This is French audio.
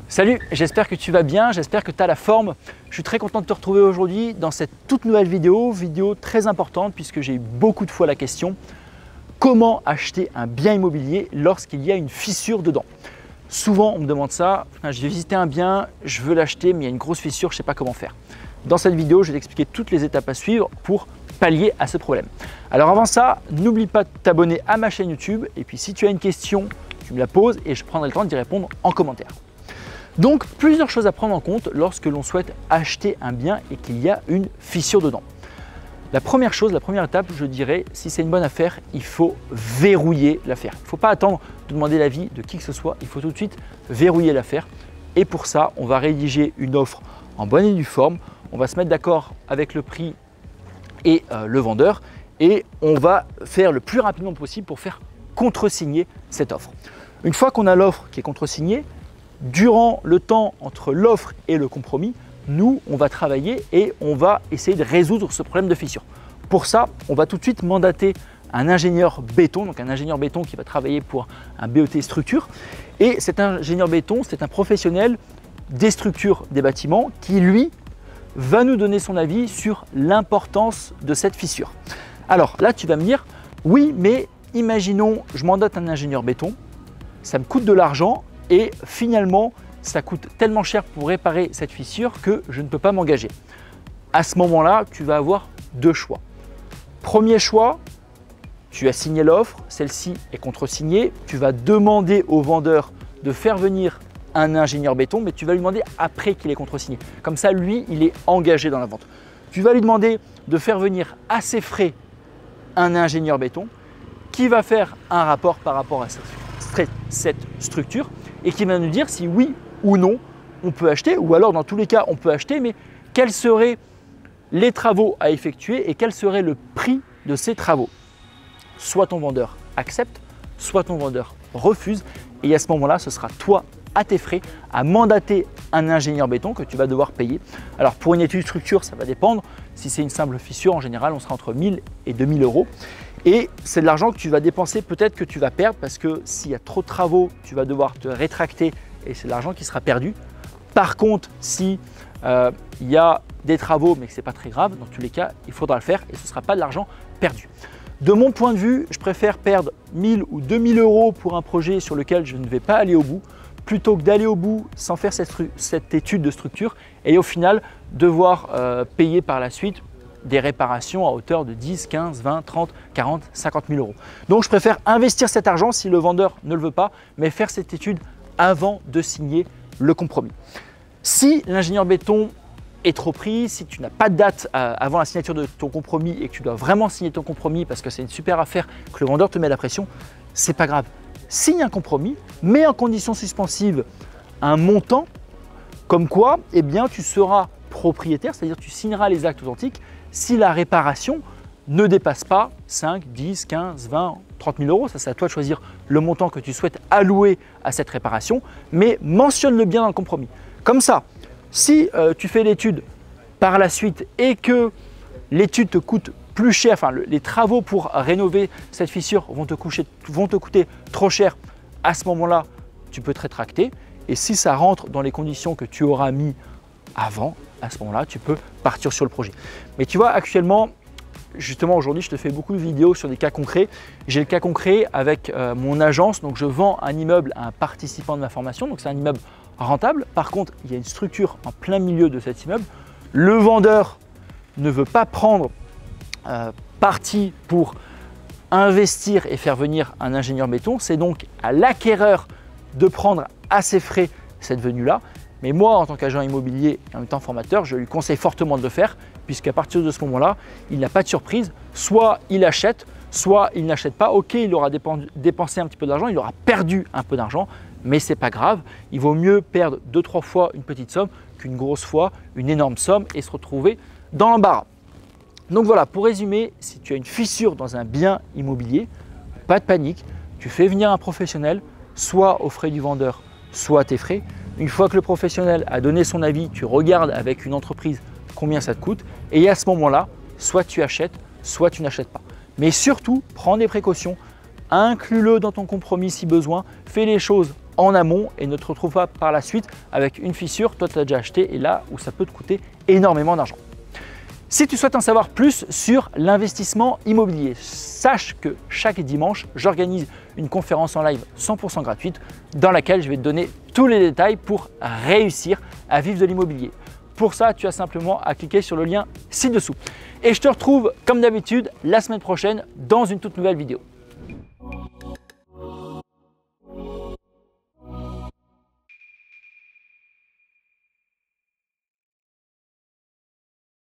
Salut, j'espère que tu vas bien, j'espère que tu as la forme. Je suis très content de te retrouver aujourd'hui dans cette toute nouvelle vidéo très importante puisque j'ai eu beaucoup de fois la question comment acheter un bien immobilier lorsqu'il y a une fissure dedans. Souvent on me demande ça, je vais visiter un bien, je veux l'acheter mais il y a une grosse fissure, je ne sais pas comment faire. Dans cette vidéo, je vais t'expliquer toutes les étapes à suivre pour pallier à ce problème. Alors avant ça, n'oublie pas de t'abonner à ma chaîne YouTube et puis si tu as une question, tu me la poses et je prendrai le temps d'y répondre en commentaire. Donc, plusieurs choses à prendre en compte lorsque l'on souhaite acheter un bien et qu'il y a une fissure dedans. La première étape, je dirais, si c'est une bonne affaire, il faut verrouiller l'affaire. Il ne faut pas attendre de demander l'avis de qui que ce soit, il faut tout de suite verrouiller l'affaire. Et pour ça, on va rédiger une offre en bonne et due forme, on va se mettre d'accord avec le prix et le vendeur et on va faire le plus rapidement possible pour faire contresigner cette offre. Une fois qu'on a l'offre qui est contresignée, durant le temps entre l'offre et le compromis, nous, on va travailler et on va essayer de résoudre ce problème de fissure. Pour ça, on va tout de suite mandater un ingénieur béton, donc un ingénieur béton qui va travailler pour un BET structure. Et cet ingénieur béton, c'est un professionnel des structures des bâtiments qui, lui, va nous donner son avis sur l'importance de cette fissure. Alors là, tu vas me dire, oui, mais imaginons, je mandate un ingénieur béton, ça me coûte de l'argent, et finalement, ça coûte tellement cher pour réparer cette fissure que je ne peux pas m'engager. À ce moment-là, tu vas avoir deux choix. Premier choix, tu as signé l'offre, celle-ci est contresignée. Tu vas demander au vendeur de faire venir un ingénieur béton, mais tu vas lui demander après qu'il est contresigné. Comme ça, lui, il est engagé dans la vente. Tu vas lui demander de faire venir à ses frais un ingénieur béton qui va faire un rapport par rapport à cette structure et qui va nous dire si oui ou non on peut acheter, ou alors dans tous les cas on peut acheter, mais quels seraient les travaux à effectuer et quel serait le prix de ces travaux. Soit ton vendeur accepte, soit ton vendeur refuse et à ce moment-là ce sera toi à tes frais à mandater un ingénieur béton que tu vas devoir payer. Alors pour une étude structure ça va dépendre, si c'est une simple fissure en général on sera entre 1000 et 2000 euros. Et c'est de l'argent que tu vas dépenser, peut-être que tu vas perdre parce que s'il y a trop de travaux, tu vas devoir te rétracter et c'est de l'argent qui sera perdu. Par contre, si il y a des travaux mais que ce n'est pas très grave, dans tous les cas, il faudra le faire et ce ne sera pas de l'argent perdu. De mon point de vue, je préfère perdre 1000 ou 2000 euros pour un projet sur lequel je ne vais pas aller au bout plutôt que d'aller au bout sans faire cette étude de structure et au final devoir payer par la suite des réparations à hauteur de 10, 15, 20, 30, 40, 50 000 euros. Donc je préfère investir cet argent si le vendeur ne le veut pas, mais faire cette étude avant de signer le compromis. Si l'ingénieur béton est trop pris, si tu n'as pas de date avant la signature de ton compromis et que tu dois vraiment signer ton compromis parce que c'est une super affaire, que le vendeur te met la pression, c'est pas grave. Signe un compromis, mets en condition suspensive un montant comme quoi eh bien, tu seras propriétaire, c'est-à-dire tu signeras les actes authentiques si la réparation ne dépasse pas 5, 10, 15, 20, 30 000 euros. Ça, c'est à toi de choisir le montant que tu souhaites allouer à cette réparation, mais mentionne-le bien dans le compromis. Comme ça, si tu fais l'étude par la suite et que l'étude te coûte plus cher, enfin les travaux pour rénover cette fissure vont te coûter trop cher, à ce moment-là, tu peux te rétracter. Et si ça rentre dans les conditions que tu auras mis avant, à ce moment-là, tu peux partir sur le projet. Mais tu vois, actuellement, justement aujourd'hui, je te fais beaucoup de vidéos sur des cas concrets. J'ai le cas concret avec mon agence, donc je vends un immeuble à un participant de ma formation, donc c'est un immeuble rentable. Par contre, il y a une structure en plein milieu de cet immeuble. Le vendeur ne veut pas prendre parti pour investir et faire venir un ingénieur béton. C'est donc à l'acquéreur de prendre à ses frais cette venue-là. Mais moi, en tant qu'agent immobilier et en même temps formateur, je lui conseille fortement de le faire puisqu'à partir de ce moment-là, il n'a pas de surprise. Soit il achète, soit il n'achète pas. Ok, il aura dépensé un petit peu d'argent, il aura perdu un peu d'argent, mais ce n'est pas grave. Il vaut mieux perdre 2-3 fois une petite somme qu'une grosse fois une énorme somme et se retrouver dans l'embarras. Donc voilà, pour résumer, si tu as une fissure dans un bien immobilier, pas de panique, tu fais venir un professionnel, soit aux frais du vendeur, soit à tes frais. Une fois que le professionnel a donné son avis, tu regardes avec une entreprise combien ça te coûte et à ce moment-là, soit tu achètes, soit tu n'achètes pas. Mais surtout, prends des précautions, inclus-le dans ton compromis si besoin, fais les choses en amont et ne te retrouve pas par la suite avec une fissure, toi tu as déjà acheté et là où ça peut te coûter énormément d'argent. Si tu souhaites en savoir plus sur l'investissement immobilier, sache que chaque dimanche, j'organise une conférence en live 100% gratuite dans laquelle je vais te donner tous les détails pour réussir à vivre de l'immobilier. Pour ça, tu as simplement à cliquer sur le lien ci-dessous. Et je te retrouve comme d'habitude la semaine prochaine dans une toute nouvelle vidéo.